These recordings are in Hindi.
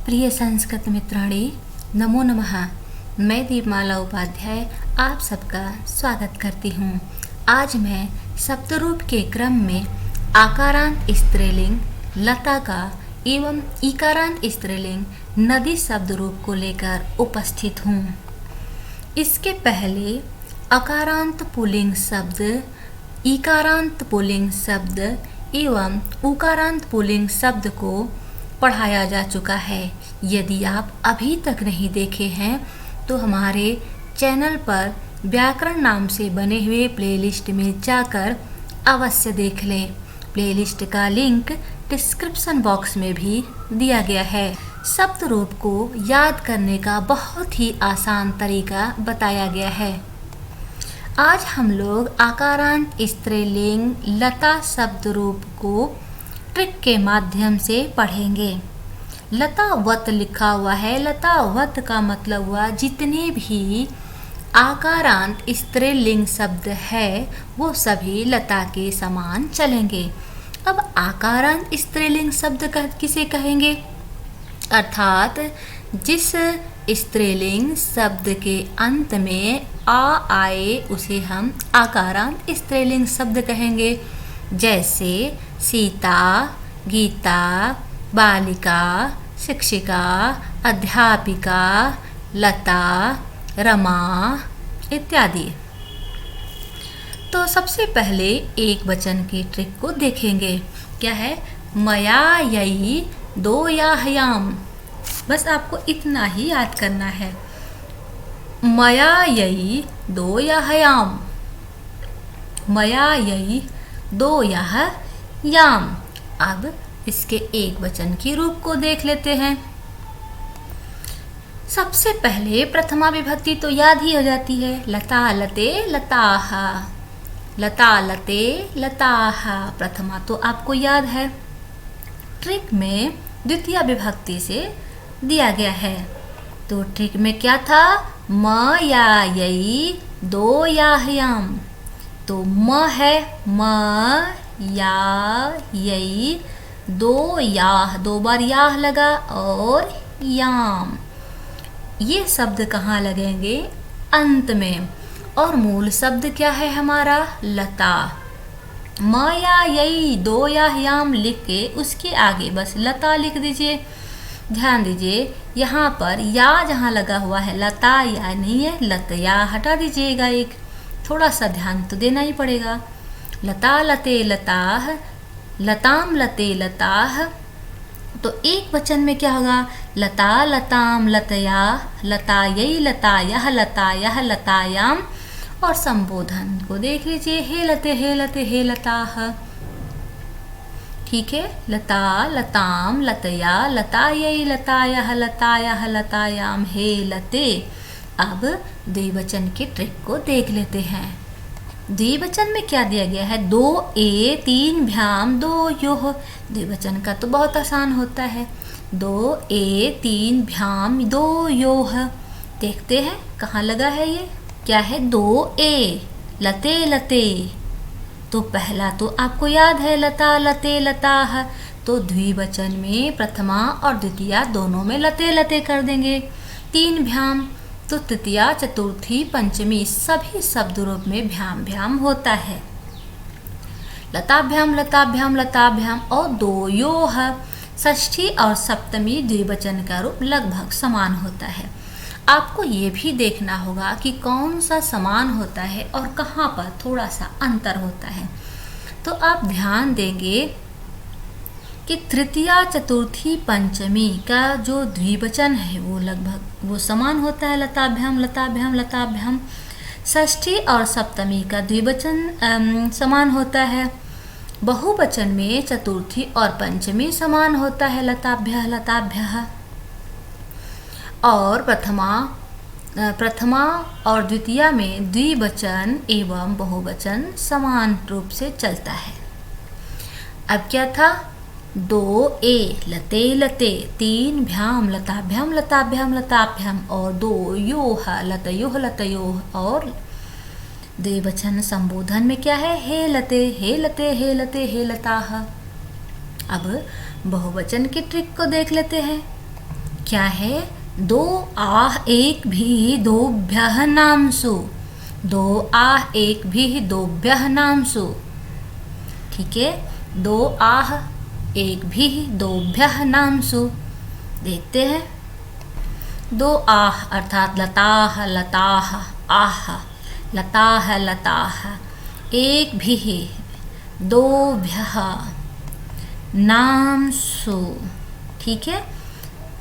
प्रिय संस्कृत मित्राणी, नमो नमः। मैं दीपमाला उपाध्याय आप सबका स्वागत करती हूँ। आज मैं शब्दरूप के क्रम में आकारांत स्त्रीलिंग लता का एवं इकारांत स्त्रीलिंग नदी शब्दरूप को लेकर उपस्थित हूँ। इसके पहले अकारांत पुल्लिंग शब्द, इकारांत पुल्लिंग शब्द एवं उकारांत पुल्लिंग शब्द को पढ़ाया जा चुका है। यदि आप अभी तक नहीं देखे हैं तो हमारे चैनल पर व्याकरण नाम से बने हुए प्लेलिस्ट में जाकर अवश्य देख लें। प्लेलिस्ट का लिंक डिस्क्रिप्शन बॉक्स में भी दिया गया है। शब्द रूप को याद करने का बहुत ही आसान तरीका बताया गया है। आज हम लोग आकारांत स्त्रीलिंग लता शब्द रूप को ट्रिक के माध्यम से पढ़ेंगे। लतावत लिखा हुआ है। लतावत का मतलब हुआ जितने भी आकारांत स्त्रीलिंग शब्द है वो सभी लता के समान चलेंगे। अब आकारांत स्त्रीलिंग शब्द किसे कहेंगे? अर्थात जिस स्त्रीलिंग शब्द के अंत में आ आए उसे हम आकारांत स्त्रीलिंग शब्द कहेंगे। जैसे सीता, गीता, बालिका, शिक्षिका, अध्यापिका, लता, रमा इत्यादि। तो सबसे पहले एक वचन की ट्रिक को देखेंगे। क्या है? मया यई दो याहयाम। बस आपको इतना ही याद करना है। मया यई दो याहयाम। मया यई दो याहयाम। अब इसके एक वचन की रूप को देख लेते हैं। सबसे पहले प्रथमा विभक्ति तो याद ही हो जाती है। लता लते लताह। लता लते लताह प्रथमा तो आपको याद है। ट्रिक में द्वितीय विभक्ति से दिया गया है। तो ट्रिक में क्या था? म या यई दो याहयाम। तो म है, म या यई दो याह, दो बार याह लगा और याम। ये शब्द कहाँ लगेंगे? अंत में। और मूल शब्द क्या है हमारा? लता। म या यई दो याम लिख के उसके आगे बस लता लिख दीजिए। ध्यान दीजिए यहाँ पर या जहाँ लगा हुआ है लता या नहीं है, लतया हटा दीजिएगा। एक थोड़ा सा ध्यान तो देना ही पड़ेगा। लता लते लताह, लताम लते लताह। तो एक वचन में क्या होगा? लता लताम लतया, लतायै लतायह, लतायह लतायाम। और संबोधन को देख लीजिए। हे लते हे लते हे लताह। ठीक है। लता लताम लतया, लतायै लतायह, लतायह लतायाम, हे लते। अब द्विवचन के ट्रिक को देख लेते हैं। द्विवचन में क्या दिया गया है? दो ए तीन भ्याम दो योह। द्विवचन का तो बहुत आसान होता है। दो ए तीन भ्याम दो योह। देखते हैं कहाँ लगा है ये। क्या है? दो ए लते लते। तो पहला तो आपको याद है लता लते लताह। तो द्विवचन में प्रथमा और द्वितीया दोनों में लते लते कर देंगे। तीन भ्याम तो तृतीया, चतुर्थी, पंचमी सभी शब्द रूप में भ्याम भ्याम होता है। लताभ्याम लताभ्याम लताभ्याम। और दो योह। षष्ठी और सप्तमी द्विवचन का रूप लगभग समान होता है। आपको ये भी देखना होगा कि कौन सा समान होता है और कहाँ पर थोड़ा सा अंतर होता है। तो आप ध्यान देंगे कि तृतीया, चतुर्थी, पंचमी का जो द्विवचन है वो लगभग वो समान होता है। लताभ्याम लताभ्याम लताभ्याम। षष्ठी और सप्तमी का द्विवचन समान होता है। बहुवचन में चतुर्थी और पंचमी समान होता है। लताभ्यः लताभ्यः। और प्रथमा और द्वितीया में द्विवचन एवं बहुवचन समान रूप से चलता है। अब क्या था? दो ए लते लते, तीन भ्याम लताभ्याम लताभ्याम लताभ्याम और दो योह लतयोह लतयोह। और द्विवचन संबोधन में क्या है? हे लते हे लते हे लते हे लताह। अब बहुवचन की ट्रिक को देख लेते हैं। क्या है? दो आह एक भी दोभ्यः नामसु। दो आह एक भी दोभ्यः नामसु। ठीक है, दो आह एक भी दोभ्यः नामसु। देखते हैं, दो आह अर्थात लताः लताः आह, लताः लताः, एक भी दोभ्यः नामसु। ठीक है,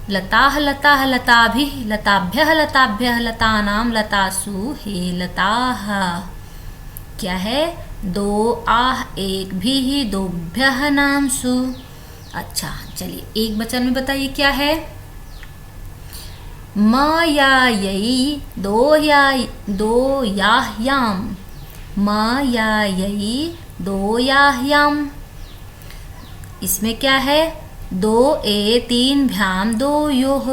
लताः लताः लताभिः लताभ्यः लताभ्यः लतानां लतासु हे लताः। क्या है? दो आह एक भी दोभ्यः नामसु। अच्छा, चलिए एक वचन में बताइए क्या है? म या यई दो याह्याम। म या यई दो याह्याम। इसमें क्या है? दो ए तीन भ्याम दो योह।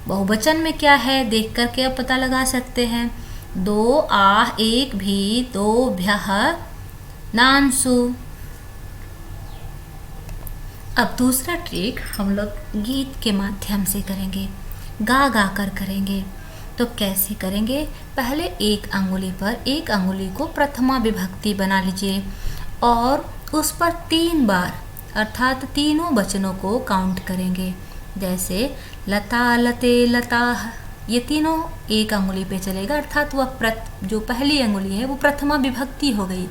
बहुवचन में क्या है? देख करके अब पता लगा सकते हैं। दो आह एक भी दो भ्यः नामसु। अब दूसरा ट्रिक हम लोग गीत के माध्यम से करेंगे, गा गा कर करेंगे। तो कैसे करेंगे? पहले एक अंगुली पर एक अंगुली को प्रथमा विभक्ति बना लीजिए और उस पर 3 बार अर्थात तीनों वचनों को काउंट करेंगे। जैसे लता लते लताः, ये तीनों एक अंगुली पे चलेगा अर्थात वह जो पहली अंगुली है वो प्रथमा विभक्ति हो गई,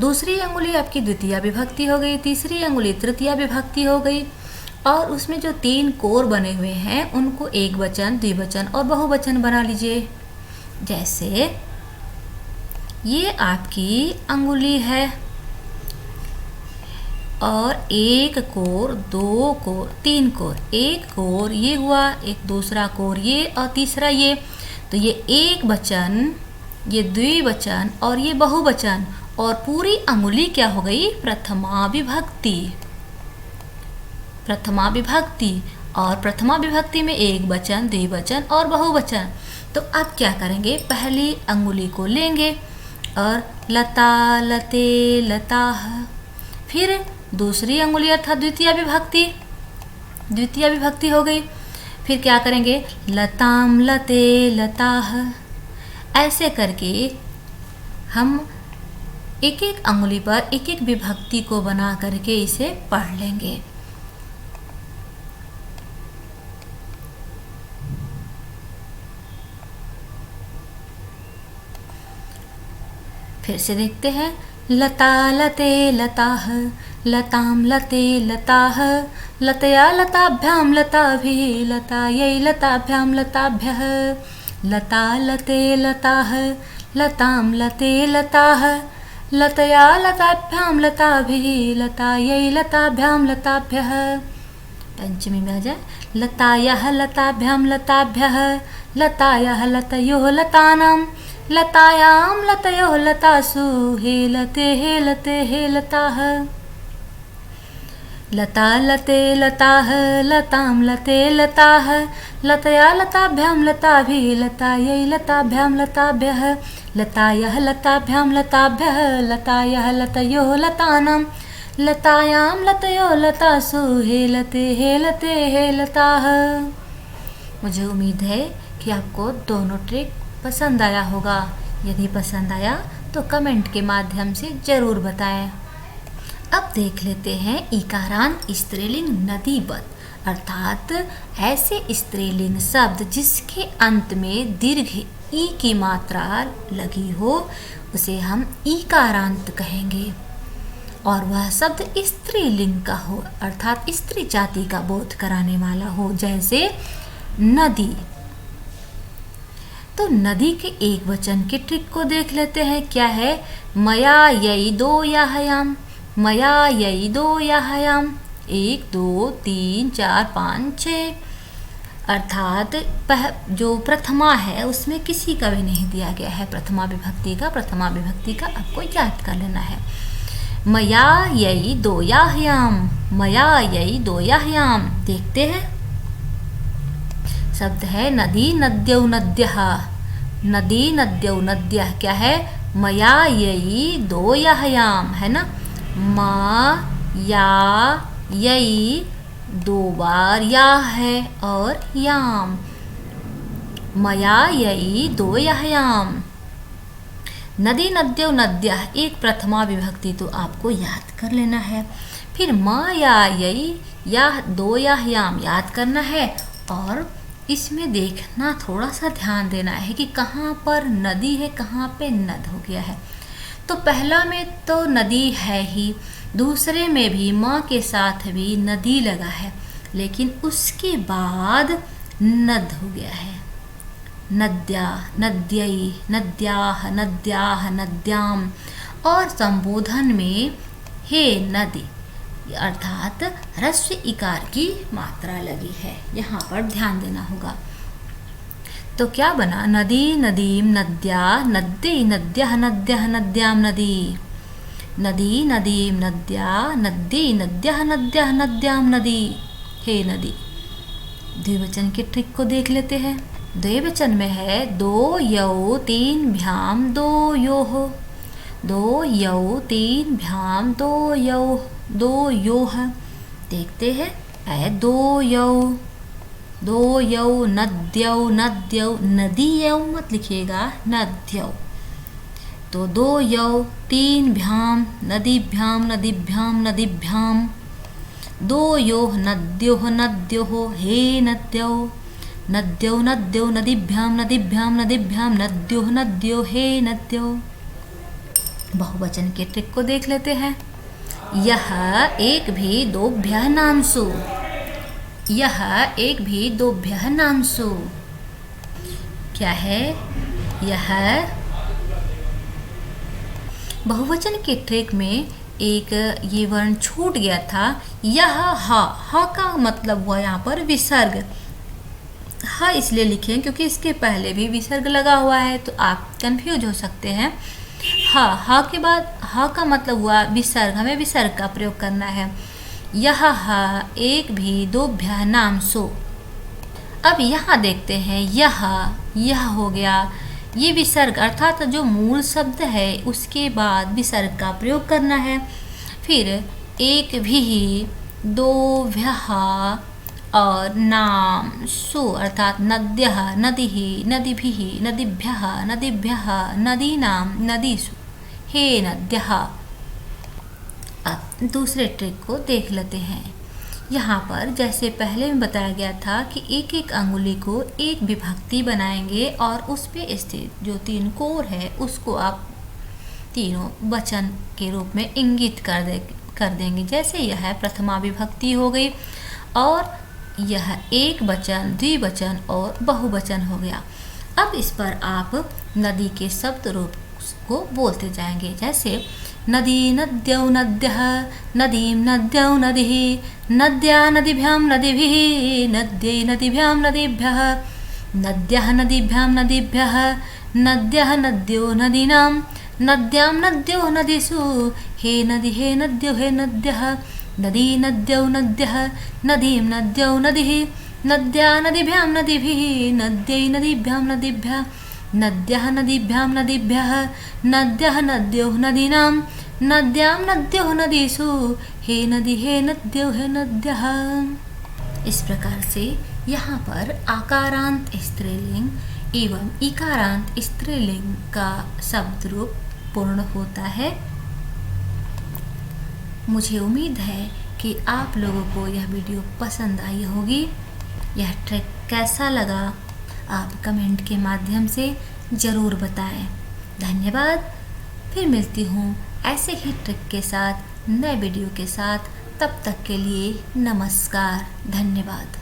दूसरी अंगुली आपकी द्वितीय विभक्ति हो गई, तीसरी अंगुली तृतीय विभक्ति हो गई और उसमें जो 3 कोर बने हुए हैं उनको एक वचन, द्विवचन और बहुवचन बना लीजिए। जैसे ये आपकी अंगुली है और एक कोर, 2 कोर, 3 कोर, एक कोर ये हुआ, एक दूसरा कोर ये और तीसरा ये। तो ये एक वचन, ये द्विवचन और ये बहुवचन और पूरी अंगुली क्या हो गई? प्रथमा विभक्ति। प्रथमा विभक्ति और प्रथमा विभक्ति में एक वचन, द्विवचन और बहुवचन। तो अब क्या करेंगे? पहली अंगुली को लेंगे और लता लते लताः, फिर दूसरी अंगुली अर्थात द्वितीय विभक्ति हो गई। फिर क्या करेंगे? लताम लते लताः। ऐसे करके हम एक एक अंगुली पर एक एक विभक्ति को बना करके इसे पढ़ लेंगे। फिर से देखते हैं, लता लते लताः, लताम लते लताः, लतया लताभ्याम लताभिः, लतायै लताभ्याम लताभ्यः, लता लते लताः, लताम लते लताः, लतया लताभ्याम लताभिः, लतायै लताभ्याम लताभ्यः। पंचमी में आ जाए, लतायाः लताभ्याम लताभ्यः, लतायाः लतयोः लतानां, लतायां लतयोः लतासु हे लते लताः। लता लते लताः, लतां लते लताः, लतया लताभ्याम लताभिः, लतायै लताभ्याम लताभ्यः, लतायाः लताभ्याम लताभ्यः, लतायाः लतयोः लतानां, लतायां लतयोः लतासु हे लते लताः। मुझे उम्मीद है कि आपको दोनों ट्रिक पसंद आया होगा। यदि पसंद आया तो कमेंट के माध्यम से ज़रूर बताएं। अब देख लेते हैं इकारांत स्त्रीलिंग नदीवत अर्थात ऐसे स्त्रीलिंग शब्द जिसके अंत में दीर्घ ई की मात्रा लगी हो उसे हम इकारांत कहेंगे और वह शब्द स्त्रीलिंग का हो अर्थात स्त्री जाति का बोध कराने वाला हो। जैसे नदी, तो नदी के एक वचन के ट्रिक को देख लेते हैं। क्या है? मया यई दो याहयाम, मया यई दो याहयाम, 1 2 3 4 5 6 अर्थात जो प्रथमा है उसमें किसी का भी नहीं दिया गया है प्रथमा विभक्ति का आपको याद कर लेना है। मया यई दो याहयाम, मया यई दो याहयाम। देखते हैं, शब्द है नदी नद्यौ नद्यः, नदी नद्यौ नद्यः क्या है? मया यई दो याहयाम है ना। मा या यई 2 बार या है और याम, मया यई 2 याम। नदी नद्यो नद्यः एक प्रथमा विभक्ति तो आपको याद कर लेना है। फिर म या यई या 2 याम याद करना है और इसमें देखना, थोड़ा सा ध्यान देना है कि कहाँ पर नदी है, कहाँ पे नद हो गया है। तो पहला में तो नदी है ही, दूसरे में भी माँ के साथ भी नदी लगा है, लेकिन उसके बाद नद हो गया है। नद्या, नद्यई, नद्याः, नद्याः, नद्याम। और संबोधन में हे नदी अर्थात ह्रस्व इकार की मात्रा लगी है, यहाँ पर ध्यान देना होगा। तो क्या बना? नदी, नदीम, नद्या, नद्यै, नद्यः, नद्यः, नद्याम, नदी। नदी, नदीम, नद्या, नद्यै, नद्यः, नद्यः, नद्याम, नदी। हे नदी। द्विवचन के ट्रिक को देख लेते हैं। द्विवचन में है 2 यौ 3 भ्याम 2 योः। 2 यौ 3 भ्याम 2 यौ 2 योः। देखते हैं। 2 यौ, 2 यौ, नद्यौ, नद्यौ, नदीयौ मत लिखिएगा, नद्यौ। तो 2 यौ 3 भ्याम, नदीभ्याम, नदीभ्याम, नदीभ्याम। 2 योः, नद्योः, नद्योः, हे नद्यौ। नद्यौ, नद्यौ, नदीभ्याम, नदीभ्याम, नदीभ्याम, नद्योः, नद्यो, हे नद्यो। बहुवचन के ट्रिक को देख लेते हैं। यह एक भी 2भ्यः नामसु। यह एक भी 2भ्यः नामसु। क्या है? यह बहुवचन के ट्रिक में एक ये वर्ण छूट गया था। यह हा का मतलब हुआ यहाँ पर विसर्ग। हा इसलिए लिखे क्योंकि इसके पहले भी विसर्ग लगा हुआ है, तो आप कंफ्यूज हो सकते हैं। हा के बाद हा का मतलब हुआ विसर्ग, हमें विसर्ग का प्रयोग करना है। यह हा एक भी 2भ्यः नामसु। अब यहाँ देखते हैं, यह हो गया, ये विसर्ग अर्थात जो मूल शब्द है उसके बाद विसर्ग का प्रयोग करना है। फिर एक भी 2भ्यः और नाम सु अर्थात नद्यः, नदिः, नदीभिः, नदीभ्यः, नदीभ्यः, नदीनां, नदीषु, हे नद्यः। अब दूसरे ट्रिक को देख लेते हैं। यहाँ पर जैसे पहले में बताया गया था कि एक एक अंगुली को एक विभक्ति बनाएंगे और उस पे स्थित जो 3 कोर है उसको आप तीनों वचन के रूप में इंगित कर देंगे। जैसे यह प्रथमा विभक्ति हो गई और यह एक वचन, द्विवचन और बहुवचन हो गया। अब इस पर आप नदी के शब्द रूप को बोलते जाएंगे। जैसे नदी, नद्यौ, नद्यः, नदीं, नद्यौ, नदीः, नद्या, नदीभ्यां, नदीभिः, नद्यै, नदीभ्यां, नदीभ्यः, नद्यः, नदीभ्यां, नदीभ्यः, नद्यः, नद्यो, नदीनां, नद्यां, नद्यो, नदीषु, हे नदी, हे नद्यो, हे नद्यः, नदी, नद्यौ, नद्यः, नदीं, नद्यौ, नदीः, नद्या, नदीभ्यां, नदीभिः, नद्यै, नदीभ्यां, नदीभ्यः, नद्यः, नदीभ्यां, नदीभ्यः, नद्यः, नद्यो, नदीनां, नद्यां, नद्यो, नदीषु, हे नदी, हे नद्यो, हे नद्यः। इस प्रकार से यहाँ पर आकारांत स्त्रीलिंग एवं इकारांत स्त्रीलिंग का शब्द रूप पूर्ण होता है। मुझे उम्मीद है कि आप लोगों को यह वीडियो पसंद आई होगी। यह ट्रिक कैसा लगा आप कमेंट के माध्यम से ज़रूर बताएं। धन्यवाद। फिर मिलती हूँ ऐसे ही ट्रिक के साथ, नए वीडियो के साथ। तब तक के लिए नमस्कार, धन्यवाद।